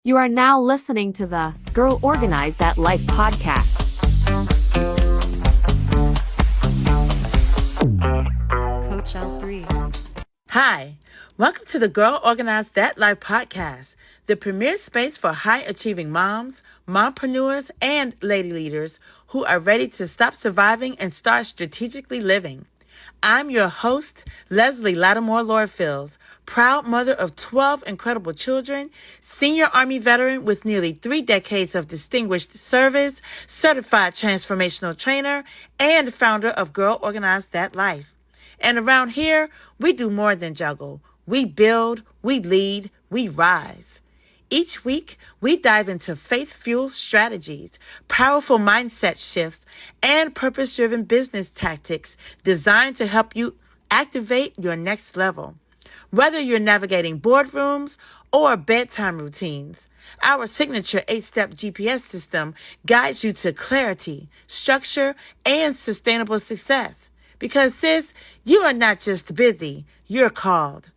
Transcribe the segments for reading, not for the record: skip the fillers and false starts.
You are now listening to the Girl Organize That Life podcast. Coach L3. Hi, welcome to the Girl Organize That Life podcast, the premier space for high-achieving moms, mompreneurs, and lady leaders who are ready to stop surviving and start strategically living. I'm your host, Leslie Latimore-Lorfils, proud mother of 12 incredible children, senior Army veteran with nearly 3 decades of distinguished service, certified transformational trainer, and founder of Girl Organize That Life. And around here, we do more than juggle. We build, we lead, we rise. Each week, we dive into faith-fueled strategies, powerful mindset shifts, and purpose-driven business tactics designed to help you activate your next level. Whether you're navigating boardrooms or bedtime routines, our signature 8-step GPS system guides you to clarity, structure, and sustainable success. Because, sis, you are not just busy, you're called.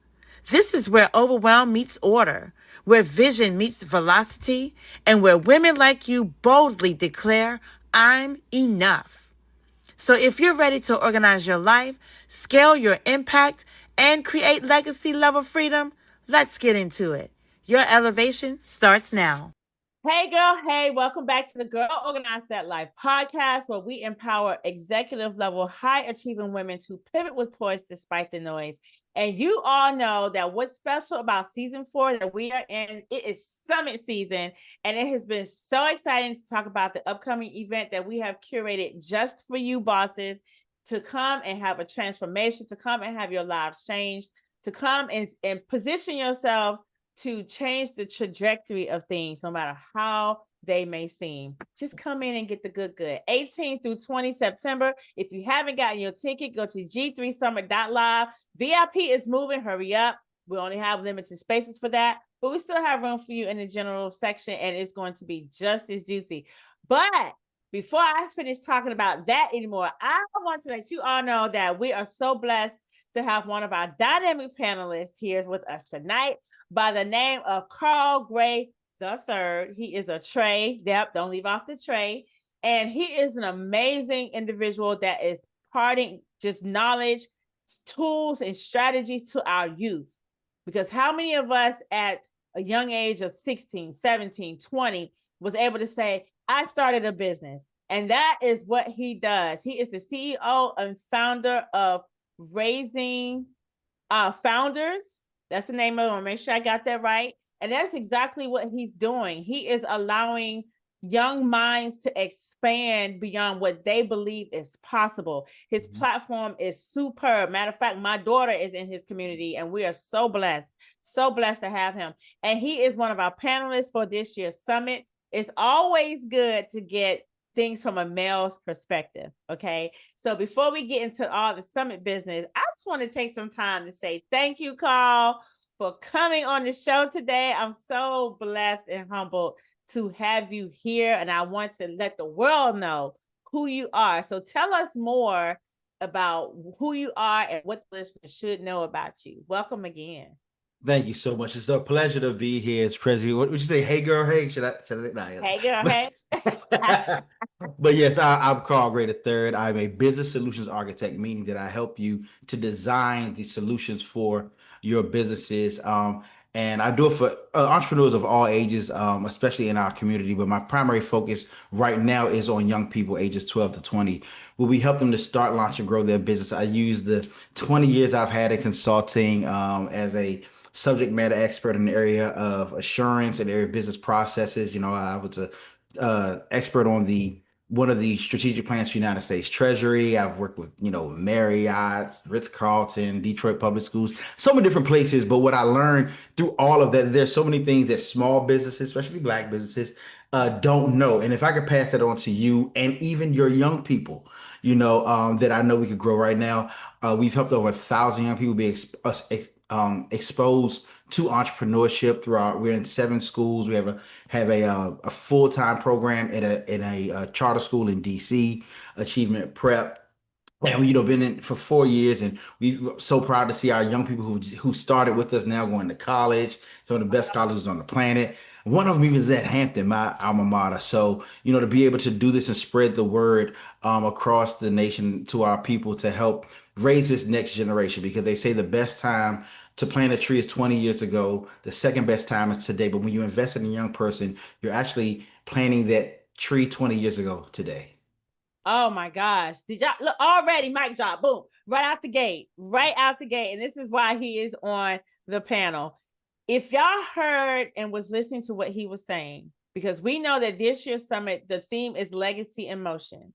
This is where overwhelm meets order, where vision meets velocity, and where women like you boldly declare, I'm enough. So if you're ready to organize your life, scale your impact, and create legacy level freedom, let's get into it. Your elevation starts now. Hey girl, hey, welcome back to the Girl Organize That Life podcast, where we empower executive level high achieving women to pivot with poise despite the noise. And you all know that what's special about season 4 that we are in, it is summit season. And it has been so exciting to talk about the upcoming event that we have curated just for you bosses to come and have a transformation, to come and have your lives changed, to come and position yourselves to change the trajectory of things, no matter how they may seem. Just come in and get the good. 18 through 20 September. If you haven't gotten your ticket, go to g3summit.live. VIP is moving. Hurry up. We only have limited spaces for that, but we still have room for you in the general section, and it's going to be just as juicy. But before I finish talking about that anymore, I want to let you all know that we are so blessed to have one of our dynamic panelists here with us tonight by the name of Carl Gray III. He is a Trey. Yep, don't leave off the Trey. And he is an amazing individual that is imparting just knowledge, tools, and strategies to our youth. Because how many of us at a young age of 16, 17, 20 was able to say, I started a business? And that is what he does. He is the CEO and founder of Raising Founders. That's the name of it. Make sure I got that right. And that's exactly what he's doing. He is allowing young minds to expand beyond what they believe is possible. His platform is superb. Matter of fact, my daughter is in his community, and we are so blessed to have him. And he is one of our panelists for this year's summit. It's always good to get things from a male's perspective. Okay. So before we get into all the summit business, I just want to take some time to say thank you, Carl, for coming on the show today. I'm so blessed and humbled to have you here. And I want to let the world know who you are. So tell us more about who you are and what the listeners should know about you. Welcome again. Thank you so much. It's a pleasure to be here. It's crazy. What would you say? Hey, girl. Hey, should I? Nah, hey, girl. Hey. But yes, I'm Carl Gray III. I'm a business solutions architect, meaning that I help you to design the solutions for your businesses. And I do it for entrepreneurs of all ages, especially in our community. But my primary focus right now is on young people ages 12 to 20, where we help them to start, launch, and grow their business. I use the 20 years I've had in consulting as a subject matter expert in the area of assurance and area of business processes. You know, I was a expert on one of the strategic plans for the United States Treasury. I've worked with, Marriott, Ritz-Carlton, Detroit Public Schools, so many different places. But what I learned through all of that, there's so many things that small businesses, especially Black businesses, don't know. And if I could pass that on to you and even your young people, that I know we could grow right now. We've helped over 1,000 young people be exposed to entrepreneurship we're in 7 schools. We have a full-time program in a charter school in DC, Achievement Prep. And we, been in for 4 years, and we're so proud to see our young people who started with us now going to college, some of the best colleges on the planet. One of them even is at Hampton, my alma mater. So, to be able to do this and spread the word across the nation to our people to help raise this next generation, because they say the best time to plant a tree is 20 years ago. The second best time is today. But when you invest in a young person, you're actually planting that tree 20 years ago today. Oh my gosh. Did y'all look already? Mic drop, boom, right out the gate, right out the gate. And this is why he is on the panel. If y'all heard and was listening to what he was saying, because we know that this year's summit, the theme is legacy in motion.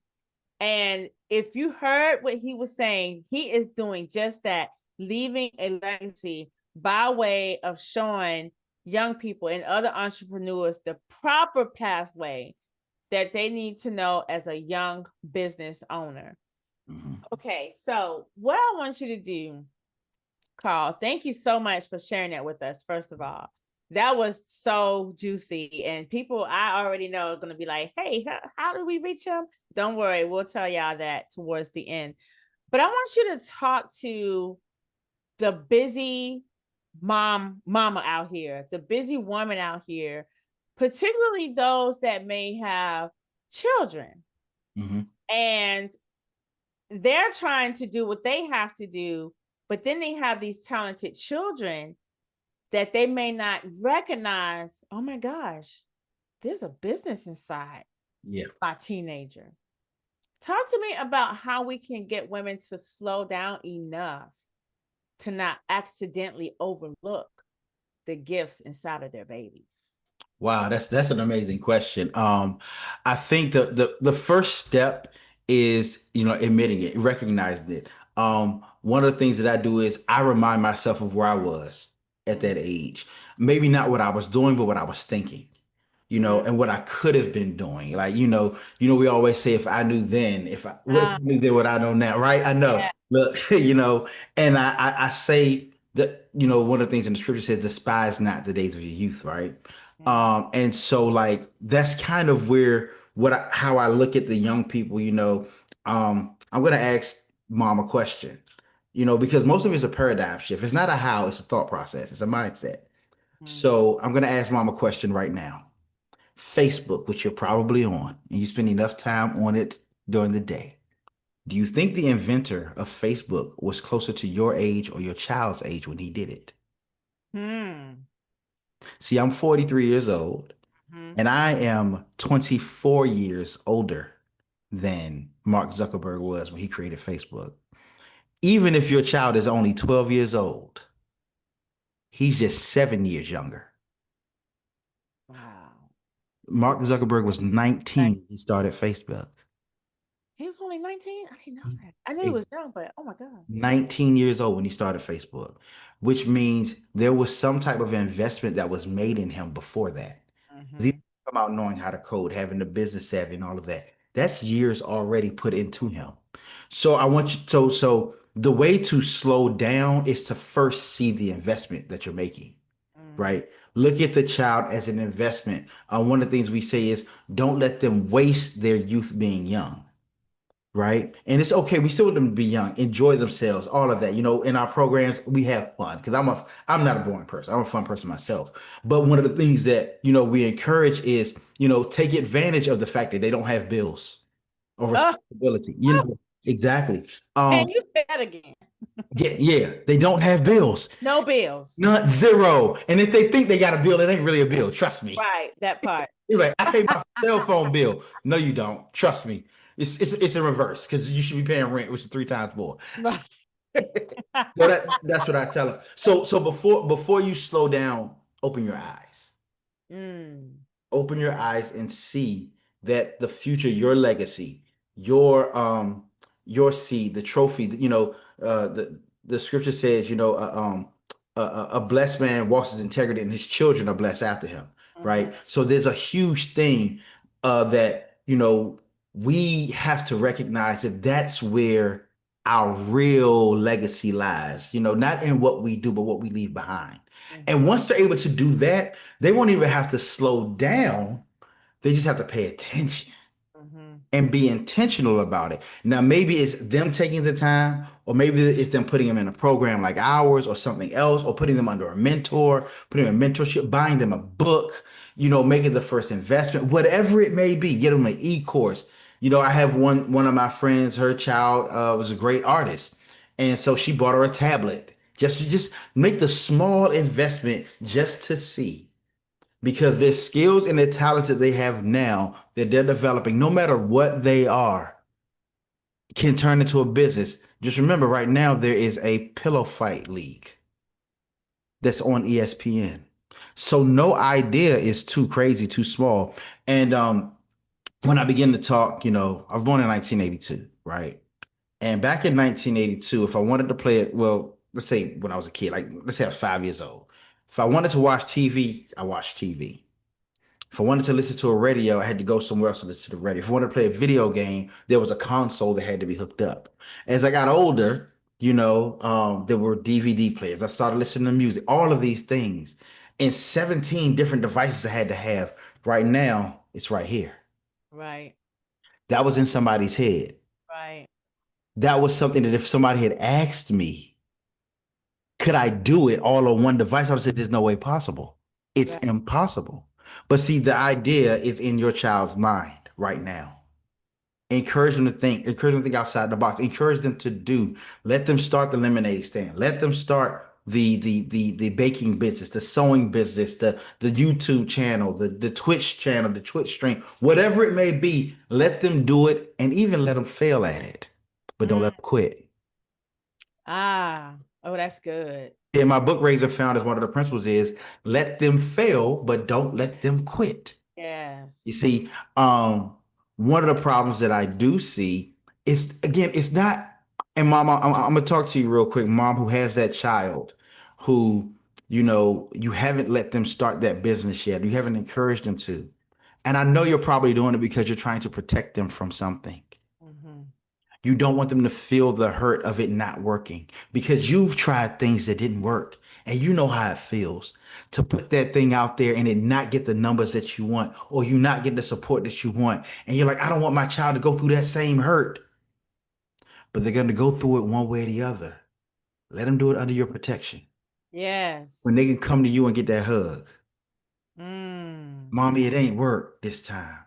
And if you heard what he was saying, he is doing just that, leaving a legacy by way of showing young people and other entrepreneurs the proper pathway that they need to know as a young business owner. Mm-hmm. Okay, so what I want you to do, Carl, thank you so much for sharing that with us, first of all. That was so juicy. And people I already know are going to be like, hey, how do we reach him? Don't worry, we'll tell y'all that towards the end. But I want you to talk to the busy mama out here, the busy woman out here, particularly those that may have children. Mm-hmm. And they're trying to do what they have to do, but then they have these talented children that they may not recognize. Oh my gosh, there's a business inside my teenager. Talk to me about how we can get women to slow down enough to not accidentally overlook the gifts inside of their babies. Wow, that's an amazing question. I think the first step is, admitting it, recognizing it. One of the things that I do is I remind myself of where I was at that age. Maybe not what I was doing, but what I was thinking, and what I could have been doing. Like, we always say, if I knew then, what knew then what I know now, right? I know. Yeah. Look, and I say that, one of the things in the scripture says, despise not the days of your youth, right? And so like that's kind of where how I look at the young people, I'm gonna ask mom a question, because most of it's a paradigm shift. It's not a how, it's a thought process, it's a mindset. So I'm gonna ask mom a question right now. Facebook, which you're probably on, and you spend enough time on it during the day. Do you think the inventor of Facebook was closer to your age or your child's age when he did it? See, I'm 43 years old, and I am 24 years older than Mark Zuckerberg was when he created Facebook. Even if your child is only 12 years old, he's just 7 years younger. Wow. Mark Zuckerberg was 19 when he started Facebook. He was only 19? I didn't know that. I knew he was young, but oh my God. 19 years old when he started Facebook, which means there was some type of investment that was made in him before that. He's about knowing how to code, having the business savvy and all of that. That's years already put into him. So I want you so the way to slow down is to first see the investment that you're making, right? Look at the child as an investment. One of the things we say is don't let them waste their youth being young. Right. And it's okay. We still want them to be young, enjoy themselves, all of that. In our programs, we have fun because I'm not a boring person. I'm a fun person myself. But one of the things that, we encourage is, take advantage of the fact that they don't have bills or responsibility. Exactly. Can you say that again? Yeah. They don't have bills. No bills. Not zero. And if they think they got a bill, it ain't really a bill. Trust me. Right. That part. He's like, I pay my cell phone bill. No, you don't. Trust me. It's in reverse because you should be paying rent, which is 3 times more. Right. So that's what I tell them. So before you slow down, open your eyes. Open your eyes and see that the future, your legacy, your seed, the trophy. The scripture says, a blessed man walks his integrity, and his children are blessed after him. Right. So there's a huge thing that we have to recognize that that's where our real legacy lies, not in what we do, but what we leave behind. And once they're able to do that, they won't even have to slow down. They just have to pay attention and be intentional about it. Now, maybe it's them taking the time, or maybe it's them putting them in a program like ours or something else, or putting them under a mentor, putting them in mentorship, buying them a book, making the first investment, whatever it may be, get them an e-course. I have one of my friends, her child was a great artist. And so she bought her a tablet. Just make the small investment just to see. Because their skills and their talents that they have now that they're developing, no matter what they are, can turn into a business. Just remember, right now there is a pillow fight league that's on ESPN. So no idea is too crazy, too small. And when I begin to talk, I was born in 1982, right? And back in 1982, if I wanted to play it, well, let's say when I was a kid, like let's say I was 5 years old. If I wanted to watch TV, I watched TV. If I wanted to listen to a radio, I had to go somewhere else to listen to the radio. If I wanted to play a video game, there was a console that had to be hooked up. As I got older, there were DVD players. I started listening to music, all of these things. And 17 different devices I had to have. Right now, it's right here. Right. That was in somebody's head. Right. That was something that if somebody had asked me, could I do it all on one device? I would have said, there's no way possible. It's Right. impossible. But see, the idea is in your child's mind right now. Encourage them to think outside the box. Encourage them to do. Let them start the lemonade stand. Let them start the baking business, the sewing business, the YouTube channel, the Twitch channel, the Twitch stream, whatever it may be. Let them do it, and even let them fail at it, but don't let them quit. Oh, that's good. In my book, Raise and Found, as one of the principles is let them fail, but don't let them quit. Yes. You see, one of the problems that I do see is, again, it's not, and mom, I'm gonna talk to you real quick, mom, who has that child who, you haven't let them start that business yet. You haven't encouraged them to. And I know you're probably doing it because you're trying to protect them from something. Mm-hmm. You don't want them to feel the hurt of it not working because you've tried things that didn't work and you know how it feels to put that thing out there and it not get the numbers that you want or you not get the support that you want. And you're like, I don't want my child to go through that same hurt, but they're going to go through it one way or the other. Let them do it under your protection. Yes. When they can come to you and get that hug. Mm. Mommy, it ain't work this time.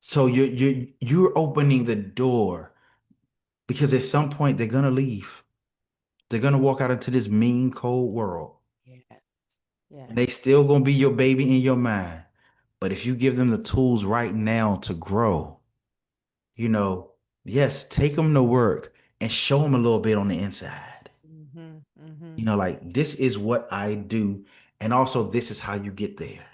So you're opening the door because at some point they're gonna leave. They're gonna walk out into this mean, cold world. Yes. Yes. And they still gonna be your baby in your mind. But if you give them the tools right now to grow, yes, take them to work and show them a little bit on the inside. Mm-hmm. Mm-hmm. Like this is what I do, and also this is how you get there.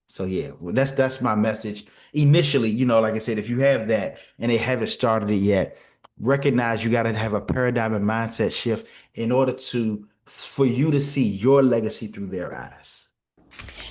So yeah, well, that's my message. Initially, like I said, if you have that and they haven't started it yet, recognize you got to have a paradigm and mindset shift in order for you to see your legacy through their eyes.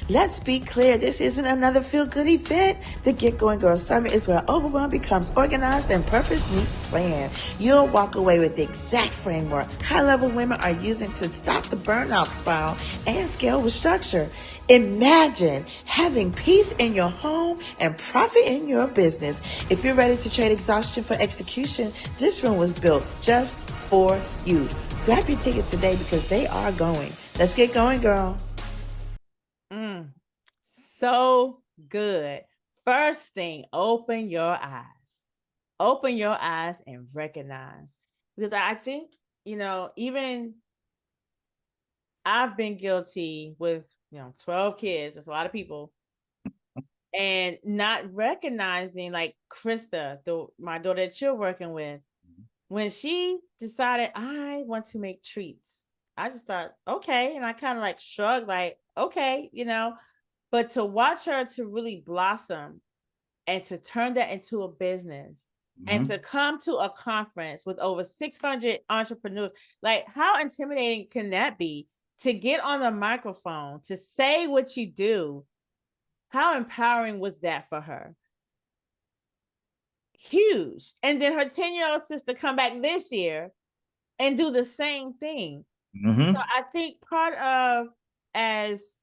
Let's be clear, this isn't another feel-good event. The Get Going Girl Summit is where overwhelm becomes organized and purpose meets plan. You'll walk away with the exact framework high-level women are using to stop the burnout spiral and scale with structure. Imagine having peace in your home and profit in your business. If you're ready to trade exhaustion for execution, this room was built just for you. Grab your tickets today because they are going. Let's get going, girl. So good. First thing, open your eyes. Open your eyes and recognize. Because I think, even I've been guilty with, 12 kids. That's a lot of people. And not recognizing, like Krista, my daughter that you're working with, when she decided I want to make treats, I just thought, okay. And I kind of like shrugged, like, okay, but to watch her to really blossom and to turn that into a business and to come to a conference with over 600 entrepreneurs, like how intimidating can that be to get on the microphone, to say what you do? How empowering was that for her? Huge. And then her 10-year-old sister come back this year and do the same thing. So I think part of, as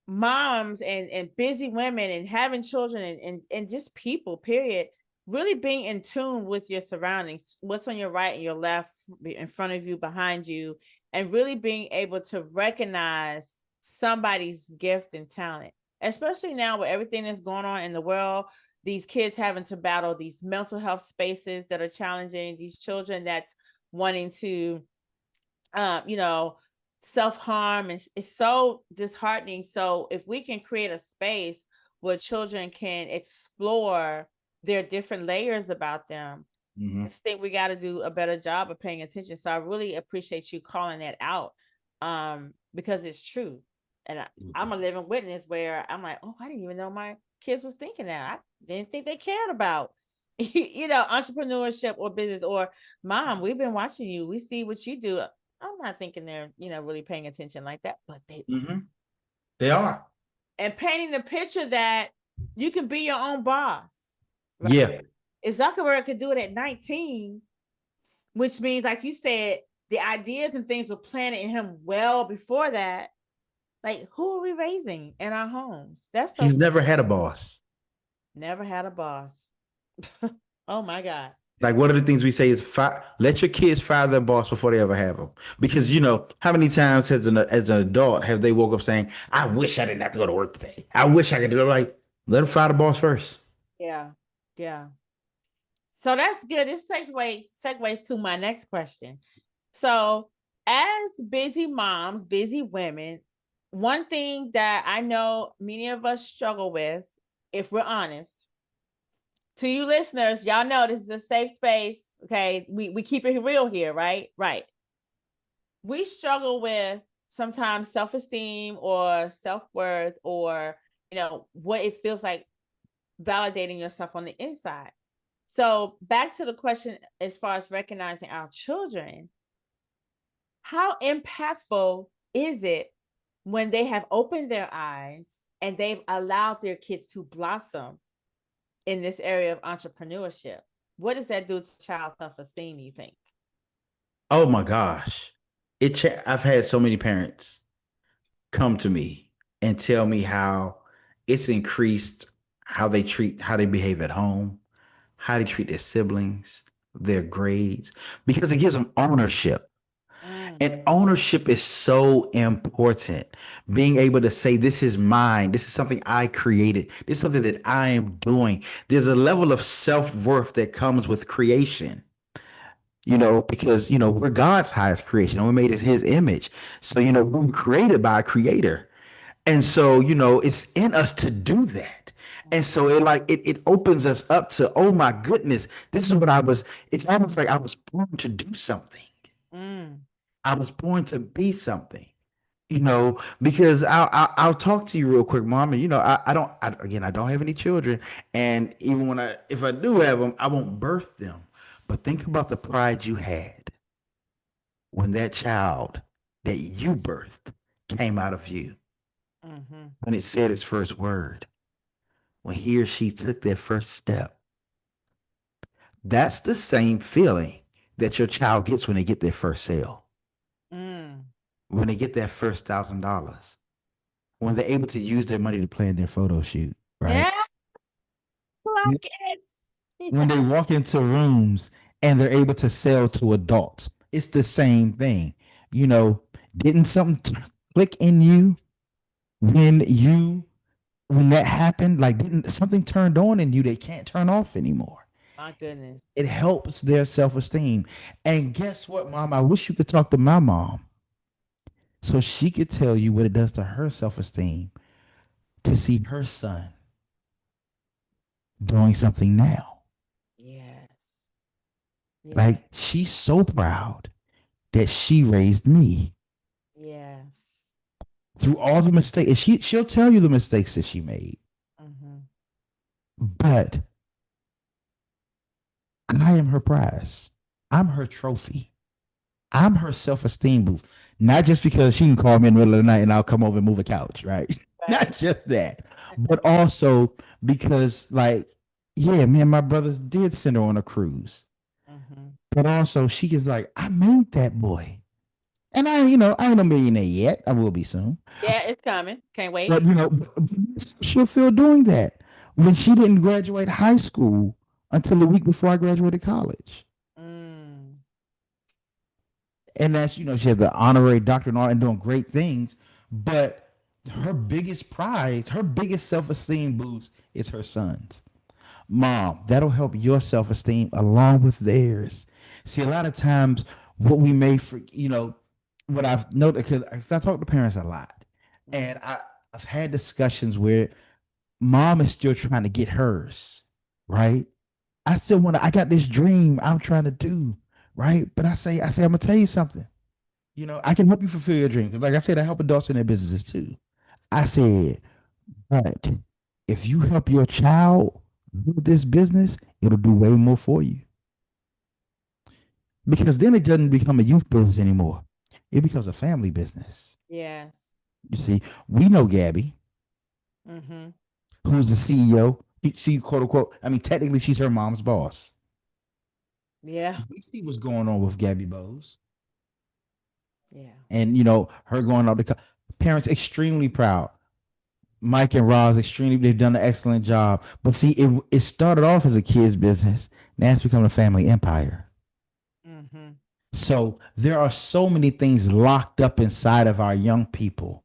moms and busy women and having children and just people, period, really being in tune with your surroundings, what's on your right and your left, in front of you, behind you, and really being able to recognize somebody's gift and talent, especially now with everything that's going on in the world. These kids having to battle these mental health spaces that are challenging, these children that's wanting to, you know, self-harm. It's so disheartening. So if we can create a space where children can explore their different layers about them, Mm-hmm. I just think we got to do a better job of paying attention. So I really appreciate you calling that out, because it's true. And I'm a living witness where I'm like, oh, I didn't even know my kids was thinking that. I didn't think they cared about, entrepreneurship or business, or mom, we've been watching you. We see what you do. I'm not thinking they're, really paying attention like that, but they Mm-hmm. They are. and painting the picture that you can be your own boss. Right? Yeah. If Zuckerberg could do it at 19, which means, like you said, the ideas and things were planted in him well before that. Like, who are we raising in our homes? That's so. He's never had a boss. Never had a boss. Oh my God. Like one of the things we say is let your kids fire their boss before they ever have them. Because how many times as an adult have they woke up saying, I wish I didn't have to go to work today. I wish I could do it. Like, let them fire the boss first. Yeah. Yeah. So that's good. This segues to my next question. So, as busy moms, busy women, one thing that I know many of us struggle with, if we're honest, to you listeners, y'all know this is a safe space. Okay. We keep it real here, right? Right. We struggle with sometimes self-esteem or self-worth, or, what it feels like validating yourself on the inside. So back to the question, as far as recognizing our children, how impactful is it when they have opened their eyes and they've allowed their kids to blossom in this area of entrepreneurship? What does that do to child self-esteem, you think? Oh my gosh. I've had so many parents come to me and tell me how it's increased how they behave at home, how they treat their siblings, their grades, because it gives them ownership. And ownership is so important. Being able to say, this is mine. This is something I created. This is something that I am doing. There's a level of self-worth that comes with creation, because, we're God's highest creation and we're made in his image. So, we're created by a creator. And so, it's in us to do that. And so it opens us up to, oh my goodness, this is it's almost like I was born to do something. I was born to be something, because I'll talk to you real quick, mom. And, I don't have any children. And even if I do have them, I won't birth them. But think about the pride you had when that child that you birthed came out of you. When it said its first word, when he or she took their first step. That's the same feeling that your child gets when they get their first sale. When they get that first $1,000. When they're able to use their money to plan their photo shoot, right? Yeah. When they walk into rooms and they're able to sell to adults, it's the same thing. Didn't something click in you when that happened? Like, didn't something turned on in you they can't turn off anymore? My goodness. It helps their self-esteem. And guess what, mom? I wish you could talk to my mom so she could tell you what it does to her self-esteem to see her son doing something now. Yes. Like, she's so proud that she raised me. Yes. Through all the mistakes. And she'll tell you the mistakes that she made. But I am her prize. I'm her trophy. I'm her self-esteem boost. Not just because she can call me in the middle of the night and I'll come over and move a couch, right? Not just that, but also because, like, yeah, me and my brothers did send her on a cruise. But also she is like, I made that boy. And I ain't a millionaire yet. I will be soon. Yeah, it's coming. Can't wait. But, she'll feel doing that when she didn't graduate high school until the week before I graduated college. And that's, she has the honorary doctorate and all and doing great things. But her biggest prize, her biggest self-esteem boost is her sons. Mom, that'll help your self-esteem along with theirs. See, a lot of times what we may for what I've noticed, because I talk to parents a lot, and I've had discussions where mom is still trying to get hers, right? I got this dream I'm trying to do, right? But I'm gonna tell you something. I can help you fulfill your dream. 'Cause like I said, I help adults in their businesses too. I said, but if you help your child build this business, it'll do way more for you. Because then it doesn't become a youth business anymore. It becomes a family business. Yes. You see, we know Gabby, Mm-hmm. who's the CEO. She quote unquote, I mean, technically she's her mom's boss. Yeah. We see what's going on with Gabby Bowes. Yeah. And her going out the parents extremely proud. Mike and Roz extremely, they've done an excellent job. But see, it started off as a kid's business. Now it's become a family empire. Mm-hmm. So there are so many things locked up inside of our young people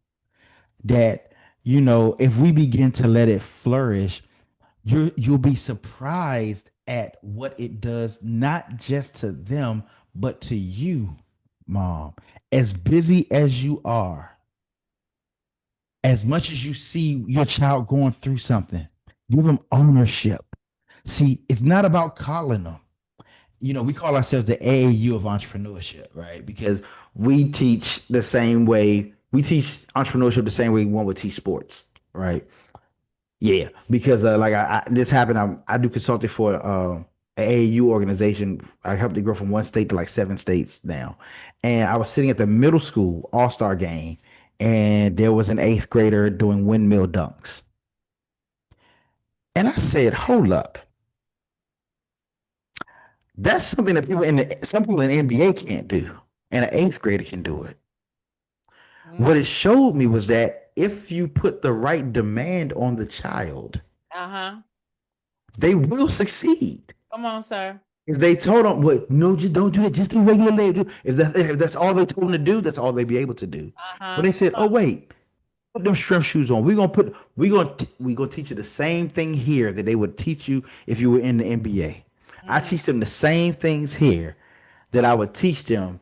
that, if we begin to let it flourish, you'll be surprised at what it does, not just to them, but to you, mom. As busy as you are, as much as you see your child going through something, give them ownership. See, it's not about calling them. We call ourselves the AAU of Entrepreneurship, right? Because we teach the same way, we teach entrepreneurship the same way one would teach sports, right? Yeah, because like this happened. I do consulting for an AAU organization. I helped it grow from one state to like 7 states now. And I was sitting at the middle school all-star game, and there was an eighth grader doing windmill dunks. And I said, "Hold up, that's something that some people in the NBA can't do, and an eighth grader can do it." What it showed me was that if you put the right demand on the child, Uh-huh. they will succeed. Come on, sir. If they told them, "What? No, just don't do it. Just do regular labor." If that's all they told them to do, that's all they'd be able to do. But Uh-huh. they said, "Oh wait, put them strength shoes on. We gonna teach you the same thing here that they would teach you if you were in the NBA. I Mm. teach them the same things here that I would teach them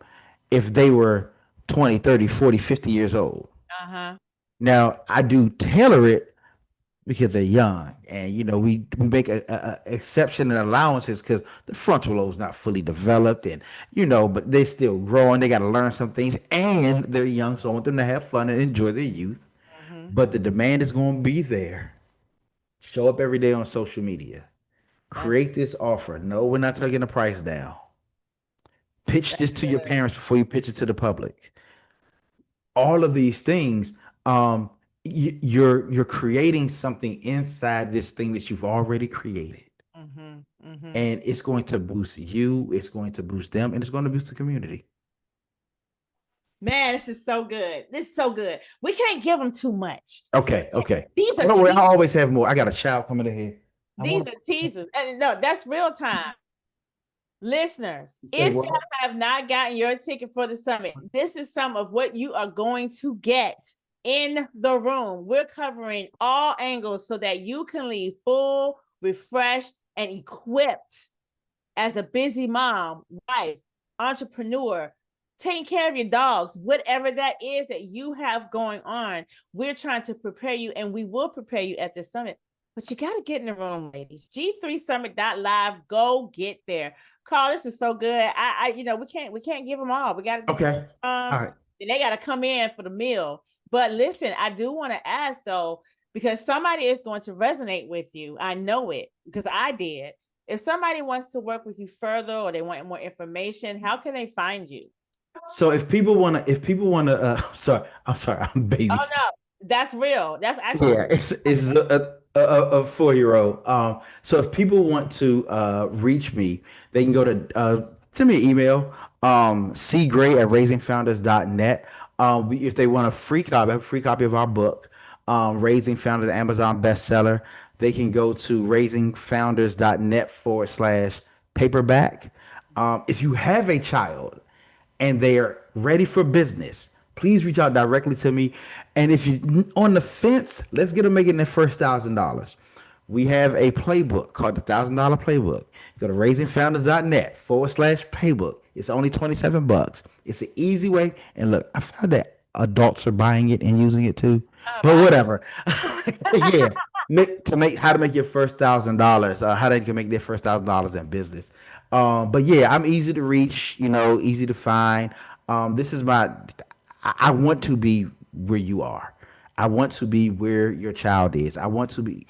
if they were 20, 30, 40, 50 years old. Uh-huh. Now I do tailor it because they're young, and we make a exception and allowances because the frontal lobe is not fully developed, and but they're still growing. They got to learn some things, and they're young, so I want them to have fun and enjoy their youth. Mm-hmm. But the demand is going to be there. Show up every day on social media. That's Create this offer. No, we're not taking the price down. Pitch this to your good. parents before you pitch it to the public. All of these things, you're creating something inside this thing that you've already created, Mm-hmm. Mm-hmm. and it's going to boost you. It's going to boost them, and it's going to boost the community. Man, this is so good. This is so good. We can't give them too much. Okay. These are Don't worry, I teasers. always have more. I got a child coming in here. These are teasers. And no, that's real time. Listeners, if you have not gotten your ticket for the summit, this is some of what you are going to get in the room. We're covering all angles so that you can leave full, refreshed, and equipped as a busy mom, wife, entrepreneur, taking care of your dogs, whatever that is that you have going on. We're trying to prepare you, and we will prepare you at the summit. But you got to get in the room, ladies. G3summit.live. Go get there. Carl, this is so good. We can't give them all. We got to. Okay. All right. They got to come in for the meal. But listen, I do want to ask though, because somebody is going to resonate with you. I know it because I did. If somebody wants to work with you further or they want more information, how can they find you? So if people wanna, I'm sorry, I'm baby. Oh no, that's real. That's actually it's a 4-year-old. So if people want to reach me, they can go to send me an email, cgray@raisingfounders.net. If they want a free copy, I have a free copy of our book, Raising Founders, Amazon bestseller. They can go to raisingfounders.net/paperback. If you have a child and they are ready for business, please reach out directly to me. And if you're on the fence, let's get them making their first $1,000. We have a playbook called the $1,000 playbook. Go to raisingfounders.net/playbook. It's only $27. It's an easy way. And look, I found that adults are buying it and using it too. But whatever. Yeah. How to make your first $1,000, how they can make their first $1,000 in business. But yeah, I'm easy to reach, easy to find. This is I want to be where you are. I want to be where your child is. I want to be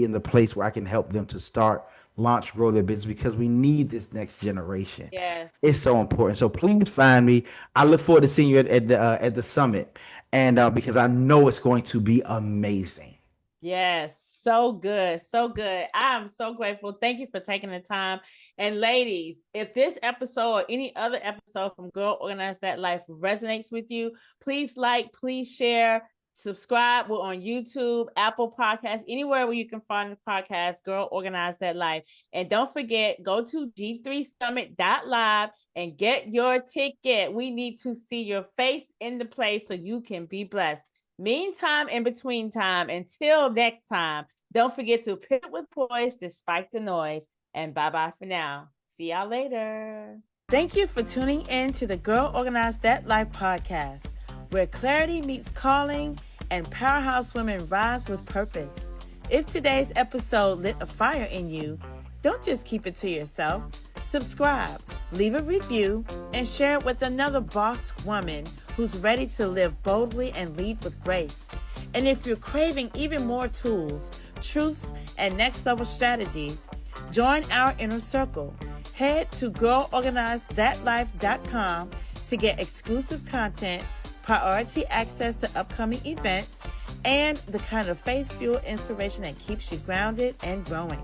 in the place where I can help them to start, launch, grow their business, because we need this next generation. Yes. It's so important. So please find me. I look forward to seeing you at the summit, and because I know it's going to be amazing. Yes, so good. So good. I'm so grateful. Thank you for taking the time. And ladies, if this episode or any other episode from Girl Organize That Life resonates with you, please like, please share, subscribe. We're on YouTube, Apple Podcasts, anywhere where you can find the podcast, Girl Organize That Life. And don't forget, go to G3summit.live and get your ticket. We need to see your face in the place so you can be blessed. Meantime, in between time, until next time, don't forget to pivot with poise despite the noise. And bye-bye for now. See y'all later. Thank you for tuning in to the Girl Organize That Life podcast, where clarity meets calling and powerhouse women rise with purpose. If today's episode lit a fire in you, don't just keep it to yourself. Subscribe, leave a review, and share it with another boss woman who's ready to live boldly and lead with grace. And if you're craving even more tools, truths, and next level strategies, join our inner circle. Head to girlorganizethatlife.com to get exclusive content, priority access to upcoming events, and the kind of faith-fueled inspiration that keeps you grounded and growing.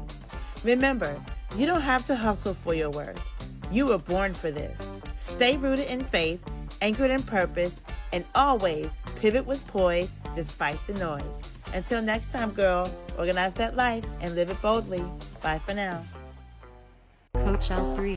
Remember, you don't have to hustle for your worth. You were born for this. Stay rooted in faith, anchored in purpose, and always pivot with poise despite the noise. Until next time, girl, organize that life and live it boldly. Bye for now. Coach L3.